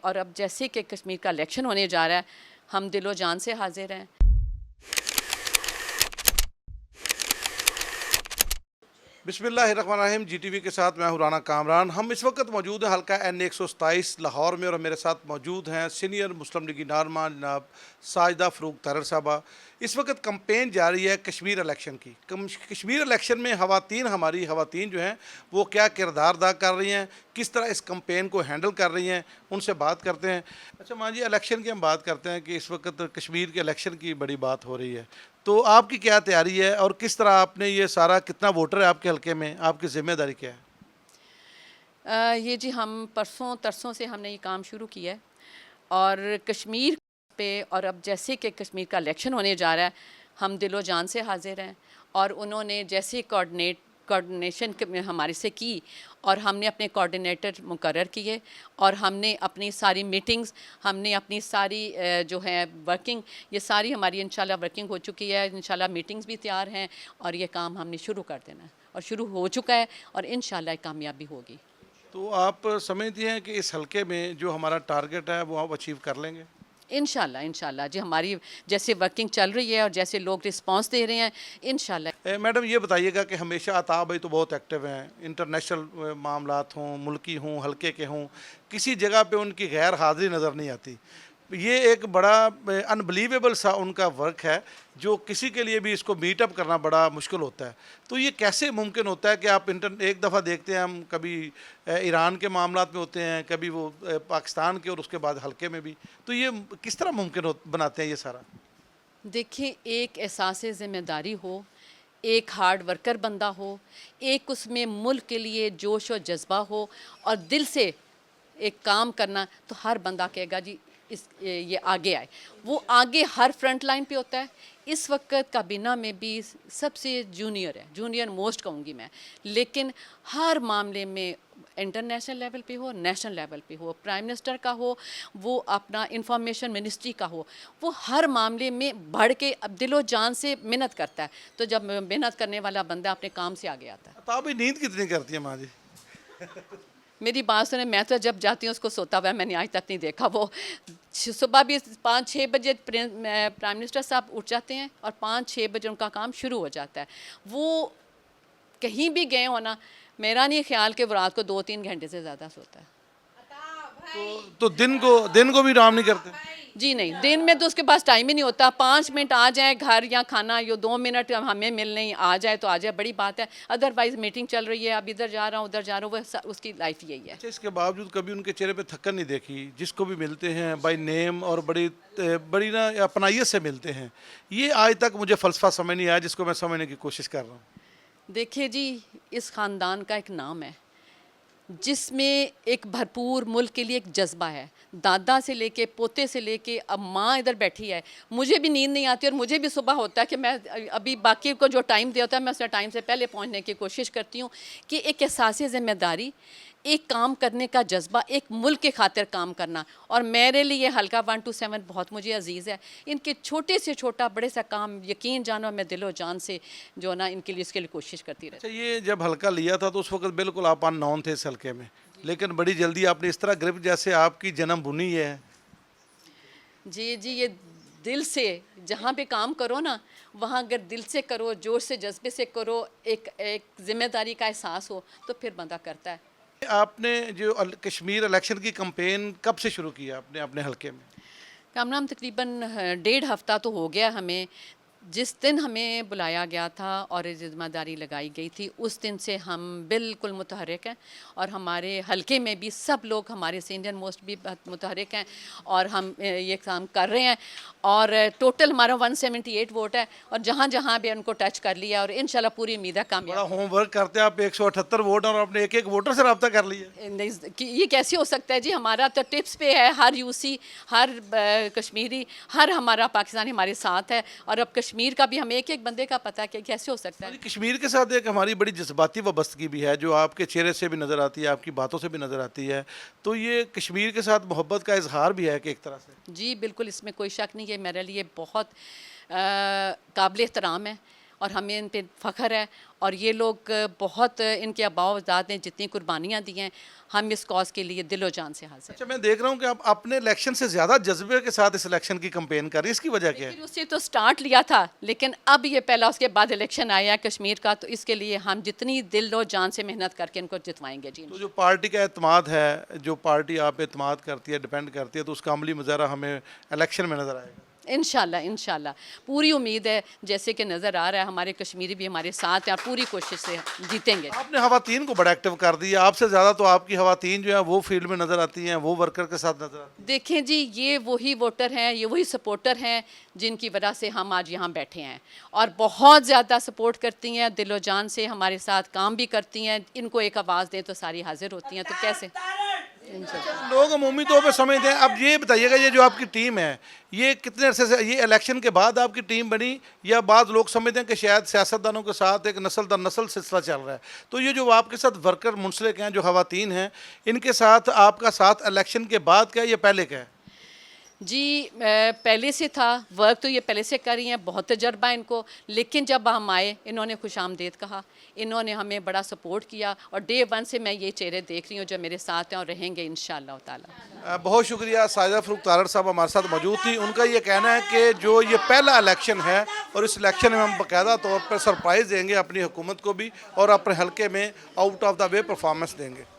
और अब जैसे कि कश्मीर का इलेक्शन होने जा रहा है, हम दिलो जान से हाजिर हैं। बिस्मिल्लाहिर्रहमानिर्रहीम। जीटीवी के साथ मैं हूं राना कामरान। हम इस वक्त मौजूद हैं हल्का N127 लाहौर में और मेरे साथ मौजूद हैं सीनियर मुस्लिम लीगी नारमा जनाब साजिदा फ़रूक तारर साहबा। इस वक्त कंपेन जारी है कश्मीर इलेक्शन की। कश्मीर इलेक्शन में हमारी ख़वातीन जो हैं वो क्या किरदार अदा कर रही हैं, किस तरह इस कंपेन को हैंडल कर रही हैं, उनसे बात करते हैं। अच्छा माँ जी, इलेक्शन की हम बात करते हैं कि इस वक्त कश्मीर के इलेक्शन की बड़ी बात हो रही है, तो आपकी क्या तैयारी है और किस तरह आपने ये सारा, कितना वोटर है आपके हल्के में, आपकी जिम्मेदारी क्या है? ये जी हम परसों तरसों से हमने ये काम शुरू किया है और कश्मीर पे, और अब जैसे कि कश्मीर का इलेक्शन होने जा रहा है, हम दिलो जान से हाजिर हैं। और उन्होंने जैसे कोऑर्डिनेशन हमारे से की और हमने अपने कोऑर्डिनेटर मुकर्रर किए और हमने अपनी सारी मीटिंग्स, हमने अपनी सारी जो है वर्किंग, ये सारी हमारी इंशाल्लाह वर्किंग हो चुकी है। इंशाल्लाह मीटिंग्स भी तैयार हैं और ये काम हमने शुरू कर देना है और शुरू हो चुका है और इंशाल्लाह कामयाबी होगी। तो आप समझती हैं कि इस हल्के में जो हमारा टारगेट है वो आप अचीव कर लेंगे? इंशाल्लाह इंशाल्लाह जी, हमारी जैसे वर्किंग चल रही है और जैसे लोग रिस्पांस दे रहे हैं, इंशाल्लाह। मैडम ये बताइएगा कि हमेशा अता भाई तो बहुत एक्टिव हैं, इंटरनेशनल मामलात हों, मुल्की हों, हल्के के हों, किसी जगह पे उनकी गैर हाज़िरी नज़र नहीं आती। ये एक बड़ा अनबिलीवेबल सा उनका वर्क है, जो किसी के लिए भी इसको मीटअप करना बड़ा मुश्किल होता है। तो ये कैसे मुमकिन होता है कि आप एक दफ़ा देखते हैं हम कभी ईरान के मामलात में होते हैं, कभी वो पाकिस्तान के, और उसके बाद हल्के में भी, तो ये किस तरह मुमकिन बनाते हैं ये सारा? देखिए, एक एहसास ज़िम्मेदारी हो, एक हार्ड वर्कर बंदा हो, एक उसमें मुल्क के लिए जोश और जज्बा हो और दिल से एक काम करना, तो हर बंदा कहेगा जी ये आगे आए। वो आगे हर फ्रंट लाइन पे होता है। इस वक्त काबीना में भी सबसे जूनियर है, जूनियर मोस्ट कहूँगी मैं, लेकिन हर मामले में इंटरनेशनल लेवल पे हो, नेशनल लेवल पे हो, प्राइम मिनिस्टर का हो, वो अपना इंफॉर्मेशन मिनिस्ट्री का हो, वो हर मामले में बढ़ के अब दिलो जान से मेहनत करता है। तो जब मेहनत करने वाला बंदा अपने काम से आगे आता है। अता भाई नींद कितनी करती है माँ जी? मेरी बात सुने, मैं तो जब जाती हूँ उसको सोता हुआ मैंने आज तक नहीं देखा। वो सुबह भी 5-6 बजे प्राइम मिनिस्टर साहब उठ जाते हैं और 5-6 बजे उनका काम शुरू हो जाता है। वो कहीं भी गए हो ना, मेरा नहीं ख्याल कि वो रात को 2-3 घंटे से ज़्यादा सोता है। तो दिन को भी आराम नहीं करते? जी नहीं, दिन में तो उसके पास टाइम ही नहीं होता। 5 मिनट आ जाए घर या खाना, यो 2 मिनट हमें मिलने आ जाए तो आ जाए, बड़ी बात है। अदरवाइज़ मीटिंग चल रही है, अब इधर जा रहा हूँ उधर जा रहा हूँ, वो उसकी लाइफ यही है। अच्छा, इसके बावजूद कभी उनके चेहरे पे थक्कन नहीं देखी? जिसको भी मिलते हैं बाय नेम और बड़ी बड़ी ना अपनाइयत से मिलते हैं। ये आज तक मुझे फ़लसफ़ा समझ नहीं आया, जिसको मैं समझने की कोशिश कर रहा हूँ। देखिए जी, इस ख़ानदान का एक नाम है जिसमें एक भरपूर मुल्क के लिए एक जज्बा है। दादा से लेके पोते से लेके अब माँ इधर बैठी है, मुझे भी नींद नहीं आती और मुझे भी सुबह होता है कि मैं अभी बाकी को जो टाइम दिया होता है मैं उस टाइम से पहले पहुंचने की कोशिश करती हूँ। कि एक एहसास ज़िम्मेदारी, एक काम करने का जज्बा, एक मुल्क के खातिर काम करना, और मेरे लिए हल्का 127 बहुत मुझे अजीज़ है। इनके छोटे से छोटा बड़े सा काम, यकीन जानो मैं दिलो जान से जो ना इनके लिए, इसके लिए कोशिश करती रहती। अच्छा, ये जब हल्का लिया था तो उस वक्त बिल्कुल आप अननोन थे इस हल्के में, लेकिन बड़ी जल्दी आपने इस तरह ग्रिप, जैसे आपकी जन्मभूमि है। जी जी, ये दिल से जहाँ पे काम करो ना, वहाँ अगर दिल से करो, जोश से जज्बे से करो, एक एक जिम्मेदारी का एहसास हो, तो फिर बंदा करता है। आपने जो कश्मीर इलेक्शन की कंपेन कब से शुरू किया आपने अपने हल्के में? कामनाम तकरीबन 1.5 हफ्ता तो हो गया हमें। जिस दिन हमें बुलाया गया था और ये ज़िम्मेदारी लगाई गई थी, उस दिन से हम बिल्कुल मुतहरिक हैं और हमारे हलके में भी सब लोग, हमारे सीनियर मोस्ट भी बहुत मुतहरिक हैं और हम ये काम कर रहे हैं। और टोटल हमारा 178 वोट है और जहाँ जहाँ भी उनको टच कर लिया और इंशाल्लाह पूरी उम्मीद है बड़ा कामयाब। होमवर्क करते हैं आप, 178 वोट और आपने एक एक वोटर से रब्ता कर लिया। ये कैसे हो सकता है जी? हमारा तो टिप्स पे है, हर यूसी, हर कश्मीरी, हर हमारा पाकिस्तानी हमारे साथ है और अब कश्मीर का भी हमें एक एक बंदे का पता है कि कैसे हो सकता है। कश्मीर के साथ एक हमारी बड़ी जज्बाती वाबस्तगी भी है, जो आपके चेहरे से भी नज़र आती है, आपकी बातों से भी नज़र आती है। तो ये कश्मीर के साथ मोहब्बत का इजहार भी है कि एक तरह से। जी बिल्कुल, इसमें कोई शक नहीं है, मेरे लिए बहुत काबिल एहतराम है और हमें इन पे फ़ख्र है। और ये लोग बहुत इनके अबावजात ने जितनी कुर्बानियाँ दी हैं, हम इस कॉज के लिए दिलो जान से हाजिर हैं। अच्छा, मैं देख रहा हूँ कि आप अपने इलेक्शन से ज़्यादा जज्बे के साथ इस इलेक्शन की कंपेन कर रही हैं, इसकी वजह क्या है? फिर उससे तो स्टार्ट लिया था, लेकिन अब ये पहला उसके बाद इलेक्शन आया कश्मीर का, तो इसके लिए हम जितनी दिल और जान से मेहनत करके इनको जितवाएंगे जी। तो जो पार्टी का एतमाद है, जो पार्टी आप पे एतमाद करती है, डिपेंड करती है, तो उसका अमली मुजाहरा हमें इलेक्शन में नज़र आएगा। इंशाल्लाह इंशाल्लाह पूरी उम्मीद है, जैसे कि नज़र आ रहा है हमारे कश्मीरी भी हमारे साथ हैं और पूरी कोशिश से जीतेंगे। आपने खवातीन को बड़ा एक्टिव कर दिया, आपसे ज़्यादा तो आपकी खवातीन जो है वो फील्ड में नज़र आती हैं, वो वर्कर के साथ नज़र आती देखें जी, ये वही वोटर हैं, ये वही सपोर्टर हैं जिनकी वजह से हम आज यहाँ बैठे हैं और बहुत ज़्यादा सपोर्ट करती हैं, दिलो जान से हमारे साथ काम भी करती हैं। इनको एक आवाज़ दें तो सारी हाजिर होती हैं, तो कैसे हैं। लोग अमूमी तौर पर समझते हैं। अब ये बताइएगा, ये जो आपकी टीम है, ये कितने अरसे से, ये इलेक्शन के बाद आपकी टीम बनी या बाद लोग समझते हैं कि शायद सियासतदानों के साथ एक नस्ल दर नस्ल सिलसिला चल रहा है? तो ये जो आपके साथ वर्कर मुंसलिक हैं, जो खवातीन हैं, इनके साथ आपका साथ इलेक्शन के बाद का है या पहले का है? जी, पहले से था वर्क, तो ये पहले से कर रही हैं, बहुत तजर्बा इनको। लेकिन जब हम आए, इन्होंने खुश आमदेद कहा, इन्होंने हमें बड़ा सपोर्ट किया और डे वन से मैं ये चेहरे देख रही हूँ जो मेरे साथ हैं और रहेंगे इंशाअल्लाह ताला। बहुत शुक्रिया। साजिदा फ़ारूक तारड़ साहब हमारे साथ मौजूद थी। उनका ये कहना है कि जो ये पहला इलेक्शन है और इस इलेक्शन में हम बाकायदा तौर पर सरप्राइज़ देंगे अपनी हुकूमत को भी और अपने हल्के में out of the way performance देंगे।